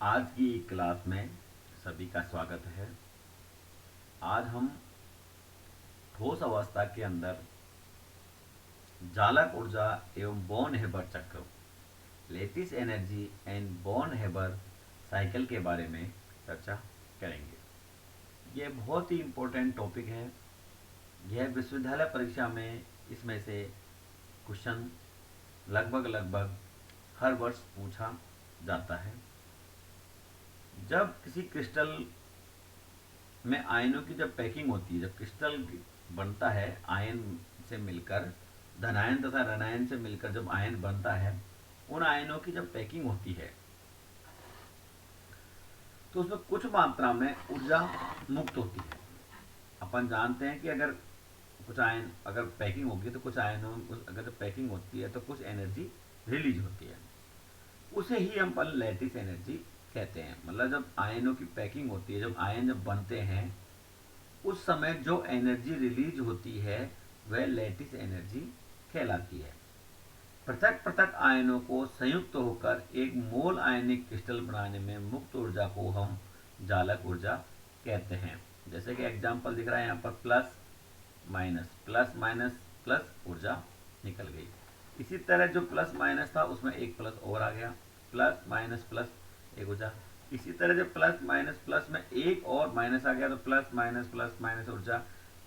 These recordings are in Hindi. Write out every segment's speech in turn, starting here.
आज की क्लास में सभी का स्वागत है। आज हम ठोस अवस्था के अंदर जालक ऊर्जा एवं बॉर्न हेबर चक्र, lattice energy and Born Haber cycle के बारे में चर्चा करेंगे। यह बहुत ही इम्पोर्टेंट टॉपिक है। यह विश्वविद्यालय परीक्षा में इसमें से क्वेश्चन लगभग हर वर्ष पूछा जाता है। जब किसी क्रिस्टल में आयनों की जब पैकिंग होती है, जब क्रिस्टल बनता है आयन से मिलकर, धनायन तथा ऋणायन से मिलकर जब आयन बनता है, उन आयनों की जब पैकिंग होती है तो उसमें कुछ मात्रा में ऊर्जा मुक्त होती है। अपन जानते हैं कि अगर कुछ आयन अगर पैकिंग होगी तो कुछ आयनों अगर जब पैकिंग होती है तो कुछ एनर्जी रिलीज होती है। उसे ही हम लैटिस एनर्जी कहते हैं। मतलब जब आयनों की पैकिंग होती है, जब आयन जब बनते हैं, उस समय जो एनर्जी रिलीज होती है वह लैटिस एनर्जी कहलाती है। पृथक पृथक आयनों को संयुक्त होकर एक मोल आयनिक क्रिस्टल बनाने में मुक्त ऊर्जा को हम जालक ऊर्जा कहते हैं। जैसे कि एग्जाम्पल दिख रहा है यहाँ पर प्लस माइनस प्लस ऊर्जा निकल गई। इसी तरह जो प्लस माइनस था उसमें एक प्लस और आ गया, प्लस एक ऊर्जा। इसी तरह जब प्लस में एक और माइनस आ गया तो प्लस माइनस ऊर्जा।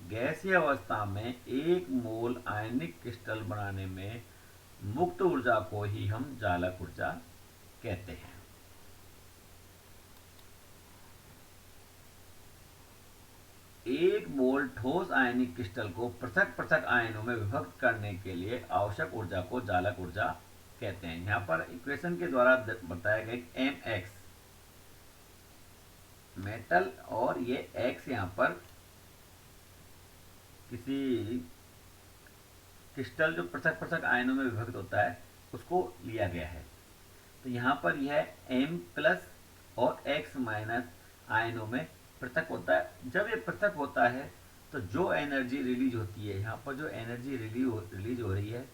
गैसीय अवस्था में एक मोल आयनिक क्रिस्टल बनाने में मुक्त ऊर्जा को ही हम जालक ऊर्जा कहते हैं। एक मोल ठोस आयनिक क्रिस्टल को पृथक पृथक आयनों में विभक्त करने के लिए आवश्यक ऊर्जा को जालक ऊर्जा कहते हैं। यहाँ पर इक्वेशन के द्वारा बताया गया एम एक्स मेटल और ये एक्स यहाँ पर किसी क्रिस्टल जो पृथक पृथक आयनों में विभक्त होता है उसको लिया गया है। तो यहाँ पर यह एम प्लस और एक्स माइनस आयनों में पृथक होता है। जब ये पृथक होता है तो जो एनर्जी रिलीज होती है, यहाँ पर जो एनर्जी रिलीज हो रही है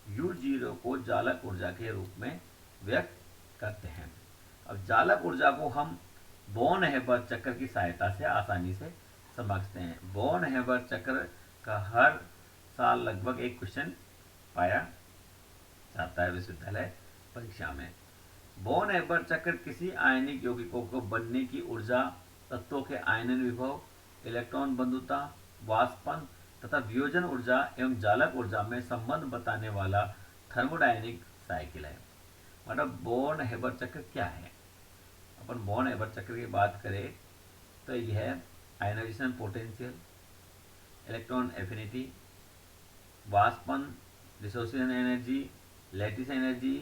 यू जीरो को जालक ऊर्जा के रूप में व्यक्त करते हैं। अब जालक ऊर्जा को हम बॉर्न हेबर चक्र की सहायता से आसानी से समझते हैं। बॉर्न हेबर चक्र का हर साल लगभग एक क्वेश्चन पाया जाता है विश्वविद्यालय परीक्षा में। बॉर्न हेबर चक्र किसी आयनिक यौगिकों को बनने की ऊर्जा, तत्वों के आयनन विभव, इलेक्ट्रॉन बंधुता, वाष्पन तथा वियोजन ऊर्जा एवं जालक ऊर्जा में संबंध बताने वाला थर्मोडायनिक साइकिल है। मतलब बॉर्न हेबर चक्र क्या है? अपन बॉर्न हेबर चक्र की बात करें तो यह आयनाइजेशन पोटेंशियल, इलेक्ट्रॉन एफिनिटी, वाष्पन, डिसोसिएशन एनर्जी, लैटिस एनर्जी,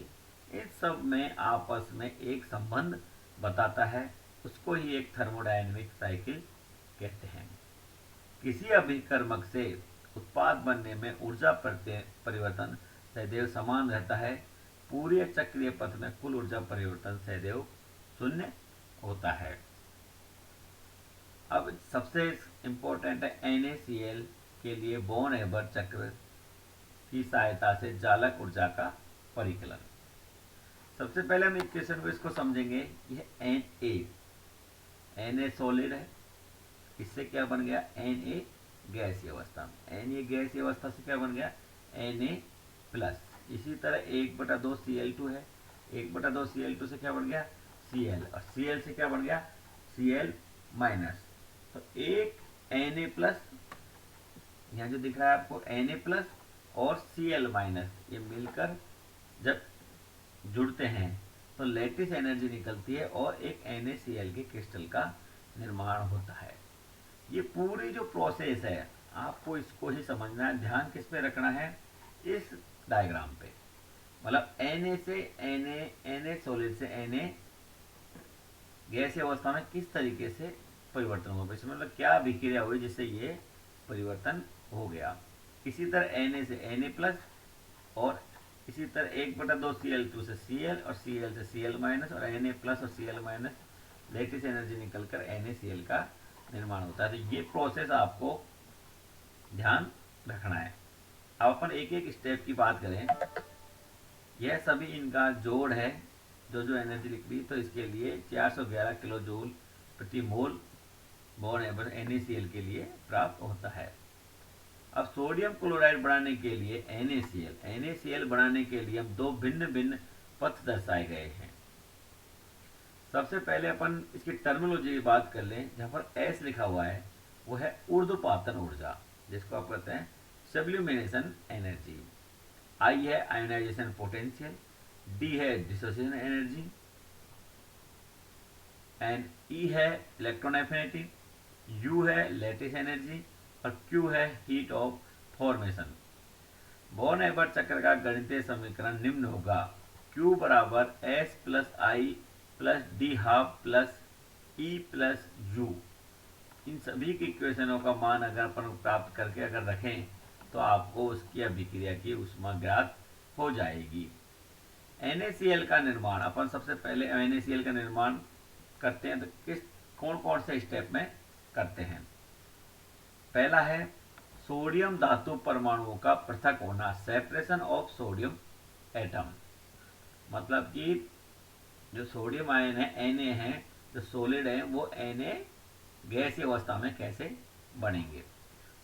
इन सब में आपस में एक संबंध बताता है। उसको ही एक थर्मोडायनेमिक साइकिल कहते हैं। किसी अभिकर्मक से उत्पाद बनने में ऊर्जा परिवर्तन सदैव समान रहता है। पूरे चक्रीय पथ में कुल ऊर्जा परिवर्तन सदैव शून्य होता है। अब सबसे इम्पोर्टेंट है NaCl के लिए बॉर्न हेबर चक्र की सहायता से जालक ऊर्जा का परिकलन। सबसे पहले हम इक्वेशन को इसको समझेंगे। यह Na सॉलिड है, इससे क्या बन गया Na गैसीय अवस्था। Na गैसीय अवस्था से क्या बन गया Na प्लस। इसी तरह 1/2 Cl2 है, 1/2 Cl2 से क्या बन गया Cl, और Cl से क्या बन गया Cl माइनस। तो एक Na प्लस, यहाँ जो दिख रहा है आपको Na प्लस और Cl माइनस, ये मिलकर जब जुड़ते हैं तो लैटिस एनर्जी निकलती है और एक NaCl के क्रिस्टल का निर्माण होता है। ये पूरी जो प्रोसेस है आपको इसको ही समझना है। ध्यान किस पे रखना है? इस डायग्राम पे। मतलब Na से Na सॉलिड से Na गैसीय अवस्था में किस तरीके से परिवर्तन होगा, इसमें मतलब क्या अभिक्रिया हुई जिससे ये परिवर्तन हो गया। इसी तरह Na से Na प्लस, और इसी तरह 1/2 Cl2 से Cl और Cl से Cl माइनस, और Na प्लस और Cl माइनस, लैटिस एनर्जी निकलकर NaCl का निर्माण होता है। तो ये प्रोसेस आपको ध्यान रखना है। अब अपन एक एक स्टेप की बात करें। यह सभी इनका जोड़ है जो एनर्जी लिख ली, तो इसके लिए 411 किलो जूल प्रति मोल बोन एवर NaCl के लिए प्राप्त होता है। अब सोडियम क्लोराइड बनाने के लिए NaCl बनाने के लिए हम दो भिन्न भिन्न पथ दर्शाए गए हैं। सबसे पहले अपन इसकी टर्मिनोलॉजी की बात कर लें। जहाँ पर S लिखा हुआ है वो है ऊर्ध्वपातन ऊर्जा, जिसको आप कहते हैं सब्लिमेशन एनर्जी। I है आयोनाइजेशन पोटेंशियल, D है डिसोसिएशन एनर्जी, एंड E है इलेक्ट्रॉन एफिनिटी, U है लैटिस एनर्जी और Q है heat of formation. Born Haber चक्र का गणितीय समीकरण निम्न होगा। Q बराबर S plus I plus D half plus E plus U. इन सभी की इक्वेशनों का मान अगर अपन प्राप्त करके अगर रखें तो आपको उसकी अभिक्रिया की ऊष्मा ज्ञात हो जाएगी। NaCl का निर्माण अपन सबसे पहले NaCl का निर्माण करते हैं तो कौन कौन से स्टेप में करते हैं। पहला है सोडियम धातु परमाणुओं का पृथक होना, सेपरेशन ऑफ सोडियम एटम। मतलब कि जो सोडियम आयन है Na है, जो सॉलिड है वो Na गैसीय अवस्था में कैसे बनेंगे।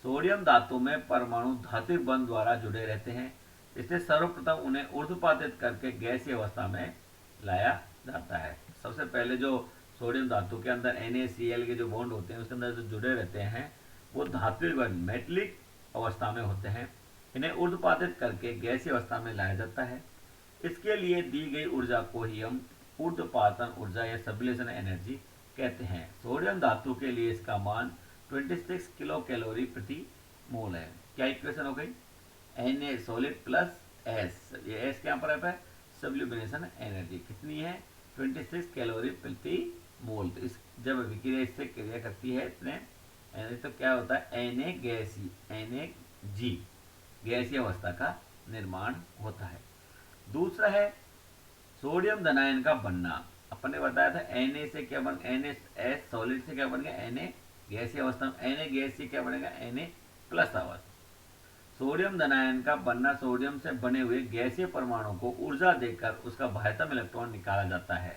सोडियम धातु में परमाणु धात्विक बंध द्वारा जुड़े रहते हैं, इसलिए सर्वप्रथम उन्हें ऊर्ध्वपातित करके गैसीय अवस्था में लाया जाता है। सबसे पहले जो सोडियम धातु के अंदर NaCl के जो बॉन्ड होते हैं उसके अंदर जो जुड़े रहते हैं वो धात्विक बंध मेटलिक अवस्था में होते हैं। इन्हें ऊर्ध्वपातित करके गैसीय अवस्था में लाया जाता है। इसके लिए दी गई ऊर्जा को ही हम ऊर्ध्वपातन ऊर्जा या सब्लिमेशन एनर्जी कहते हैं। सोडियम धातु के लिए इसका मान 26 किलो कैलोरी प्रति मोल है। क्या इक्वेशन हो गई? Na सॉलिड प्लस S, ये S क्या पर है? सब्लिमेशन एनर्जी कितनी है? 26 कैलोरी प्रति मोल। तो इस जब विक्रिया इससे क्रिया करती है इतने एनर्जी तो क्या होता है? Nag गैसीय अवस्था का निर्माण होता है। दूसरा है सोडियम धनायन का बनना। अपन ने बताया था Na से क्या बन NaS सॉलिड से क्या बन गया Na गैसीय अवस्था में, Na गैस से क्या बनेगा Na प्लस अवस्था। सोडियम धनायन का बनना, सोडियम से बने हुए गैसीय परमाणु को ऊर्जा देकर उसका बाह्यतम इलेक्ट्रॉन निकाला जाता है।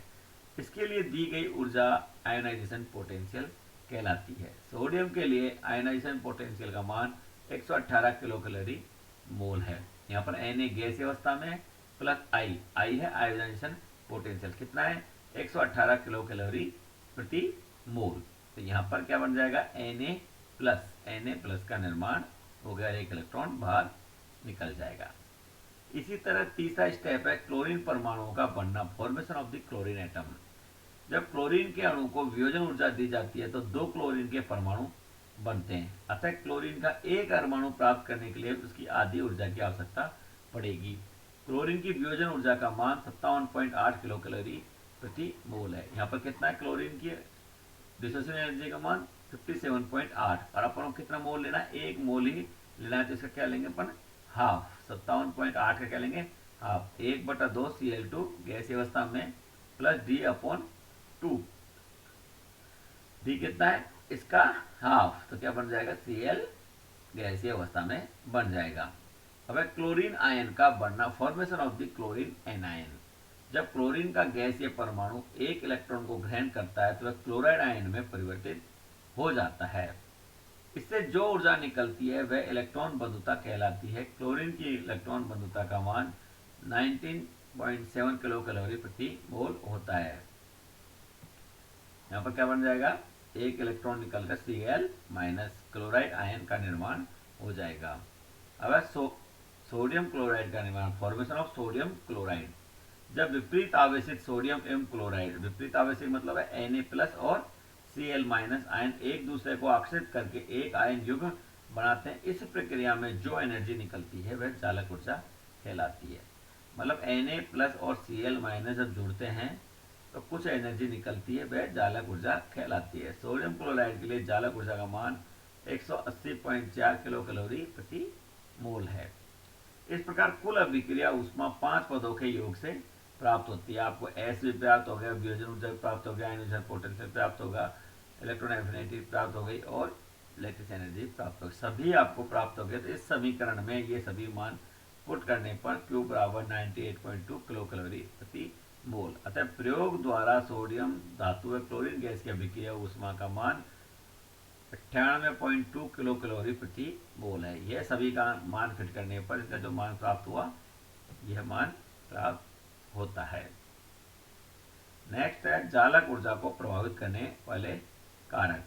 इसके लिए दी गई ऊर्जा आयोनाइजेशन पोटेंशियल कहलाती है। सोडियम के लिए आयोनाइजेशन पोटेंशियल का मान 118 किलो कैलोरी मोल है। यहाँ पर Na गैसीय अवस्था में प्लस I है आयोनाइजेशन पोटेंशियल कितना है? 118 किलो कैलोरी प्रति मोल। तो यहाँ पर क्या बन जाएगा? Na प्लस का निर्माण हो गया, एक इलेक्ट्रॉन बाहर निकल जाएगा। इसी तरह तीसरा स्टेप है क्लोरीन परमाणुओं का बनना, formation of the chlorine atom. जब क्लोरीन के अणु को वियोजन ऊर्जा दी जाती है तो दो क्लोरीन के परमाणु बनते हैं। अतः क्लोरीन का एक परमाणु प्राप्त करने के लिए उसकी आधी ऊर्जा की आवश्यकता पड़ेगी। क्लोरीन की वियोजन ऊर्जा का मान 57.8 किलो कैलोरी प्रति मोल है। यहाँ पर कितना है क्लोरीन की डिसोसिएशन एनर्जी का मान? 57.8। और अपन को कितना मोल लेना है? एक मोल ही लेना है, तो इसका क्या लेंगे अपन? हाफ। 57.8 का क्या लेंगे? हाफ। 1/2 Cl2 गैसीय अवस्था में प्लस D/2। D कितना है? इसका हाफ, तो क्या बन जाएगा? Cl गैसीय अवस्था में बन जाएगा। अब है क्लोरीन आयन का बनना, formation of the chlorine anion. जब क्लोरीन का गैसीय परमाणु एक इलेक्ट्रॉन को ग्रहण करता है तो वह क्लोराइड आयन में परिवर्तित हो जाता है। इससे जो ऊर्जा निकलती है वह इलेक्ट्रॉन बंधुता कहलाती है। क्लोरीन की इलेक्ट्रॉन बंधुता का मान 19.7 किलो कैलोरी प्रति मोल होता है। यहाँ पर क्या बन जाएगा? एक इलेक्ट्रॉन निकलकर Cl माइनस क्लोराइड आयन का निर्माण हो जाएगा। अब सोडियम क्लोराइड का निर्माण, फॉर्मेशन ऑफ सोडियम क्लोराइड। जब विपरीत आवेशित सोडियम एवं क्लोराइड, विपरीत आवेशित मतलब है Na प्लस और Cl माइनस आयन एक दूसरे को आकर्षित करके एक आयन युग्म बनाते हैं, इस प्रक्रिया में जो एनर्जी निकलती है वह चालक ऊर्जा कहलाती है। मतलब Na प्लस और Cl माइनस जब जुड़ते हैं तो कुछ एनर्जी निकलती है, वह चालक ऊर्जा कहलाती है। सोडियम क्लोराइड के लिए चालक ऊर्जा का मान 180.4 किलो कैलोरी प्रति मोल है। इस प्रकार कुल अभिक्रिया ऊष्मा 5 पदों के योग से प्राप्त होती है। आपको S भी प्राप्त हो गया, वियोजन ऊर्जा प्राप्त हो गया, आयोनाइजेशन पोटेंशियल प्राप्त होगा, इलेक्ट्रॉन एफिनिटी प्राप्त हो गई और लैटिस एनर्जी प्राप्त हो गई। सभी आपको प्राप्त हो गए। तो इस समीकरण में ये सभी मान पुट करने पर Q बराबर 98.2 किलो कैलोरी प्रति मोल। अतः प्रयोग द्वारा सोडियम धातु व क्लोरीन गैस की अभिक्रिया ऊष्मा का मान 98.2 किलो कैलोरी प्रति मोल है। यह सभी का मान फिट करने पर इसका जो मान प्राप्त हुआ, यह मान प्राप्त होता है। नेक्स्ट है जालक ऊर्जा को प्रभावित करने वाले कारक।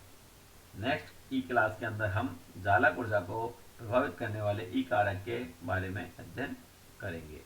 नेक्स्ट ई क्लास के अंदर हम जालक ऊर्जा को प्रभावित करने वाले ई कारक के बारे में अध्ययन करेंगे।